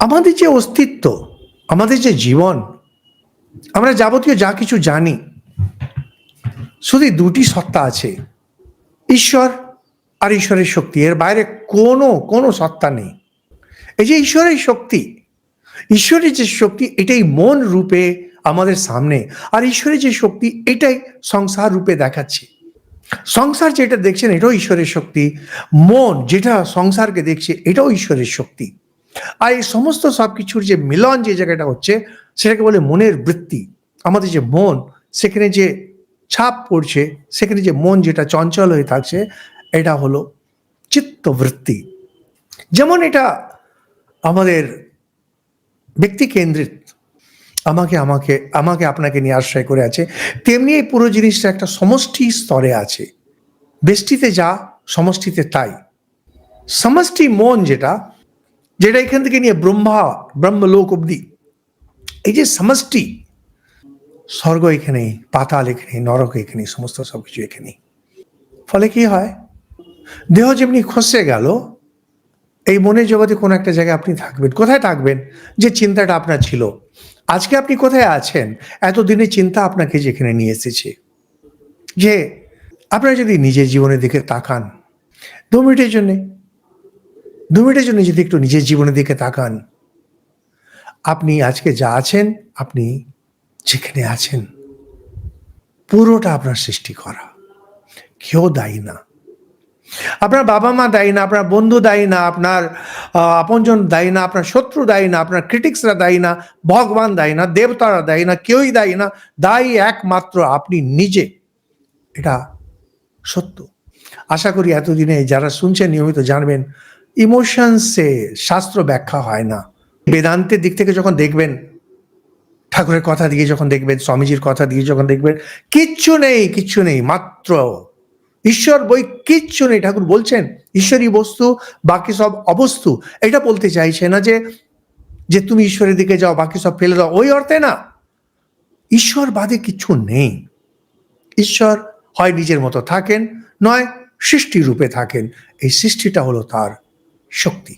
আমাদের যে অস্তিত্ব, আমাদের যে জীবন, আমরা যাবতীয় যা কিছু জানি, শুধু দুটি সত্তা আছে, ঈশ্বর আর ঈশ্বরের শক্তি। এর বাইরে কোনো সত্তা নেই। এই যে ঈশ্বরের শক্তি, ঈশ্বরের যে শক্তি, এটাই মন রূপে আমাদের সামনে, আর ঈশ্বরের যে শক্তি এটাই সংসার রূপে দেখাচ্ছে। সংসার যেটা দেখছেন এটাও ঈশ্বরের শক্তি, মন যেটা সংসারকে দেখছে এটাও ঈশ্বরের শক্তি। আর এই সমস্ত সবকিছুর যে মিলন যে জায়গাটা হচ্ছে সেটাকে বলে মনের বৃত্তি। আমাদের যে মন, সেখানে যে ছাপ পড়ছে, সেখানে যে মন যেটা চঞ্চল হয়ে থাকছে, এটা হলো চিত্তবৃত্তি। যেমন এটা আমাদের ব্যক্তি কেন্দ্রিক, আমাকে আমাকে আমাকে আপনাকে নিয়ে আশ্রয় করে আছে, তেমনি এই পুরো জিনিসটা একটা সমষ্টি স্তরে আছে। ব্যষ্টিতে যা, সমষ্টিতে তাই। সমষ্টি মন যেটা যেটা এখান থেকে নিয়ে ব্রহ্মলোক অব্দি, এই যে সমষ্টি, স্বর্গ এখানেই, পাতাল এখানেই, নরক এখানেই, সমস্ত সবকিছু এখানেই। ফলে কি হয়, দেহ যেমনি খসে গেল, এই মনের জগতে কোনো একটা জায়গায় আপনি থাকবেন। কোথায় থাকবেন? যে চিন্তাটা আপনার ছিল। আজকে আপনি কোথায় আছেন? এতদিনের চিন্তা আপনাকে যেখানে নিয়ে এসেছে। যে আপনারা যদি নিজের জীবনের দিকে তাকান 2 মিনিটের জন্যে, 2 মিনিটের জন্য যদি একটু নিজের জীবনের দিকে তাকান, আপনি আজকে যা আছেন, আপনি যেখানে আছেন, পুরোটা আপনার সৃষ্টি করা। কেউ দায়ী না। আপনার বাবা মা দায়ী না, আপনার বন্ধু দায়ী না, আপনার আপনজন দায়ী না, আপনার শত্রু দায়ী না, আপনার ক্রিটিক্সরা দায়ী না, ভগবান দায়ী না, দেবতারা দায়ী না, কেউই দায়ী না। দায়ী একমাত্র আপনি নিজে। এটা সত্য। আশা করি এতদিনে যারা শুনছেন নিয়মিত জানবেন, ইমোশনসে শাস্ত্র ব্যাখ্যা হয় না। বেদান্তের দিক থেকে যখন দেখবেন, ঠাকুরের কথা দিয়ে যখন দেখবেন, স্বামীজির কথা দিয়ে যখন দেখবেন, কিচ্ছু নেই, মাত্র ঈশ্বর বই, কিচ্ছু নেই। ঠাকুর বলছেন ঈশ্বরই বস্তু, বাকি সব অবস্তু। এটা বলতে চাইছে না যে তুমি ঈশ্বরের দিকে যাও, বাকি সব ফেলে দাও, ওই অর্থে না। ঈশ্বর বাদে কিছু নেই। ঈশ্বর হয় নিজের মতো থাকেন, নয় সৃষ্টি রূপে থাকেন। এই সৃষ্টিটা হলো তার শক্তি।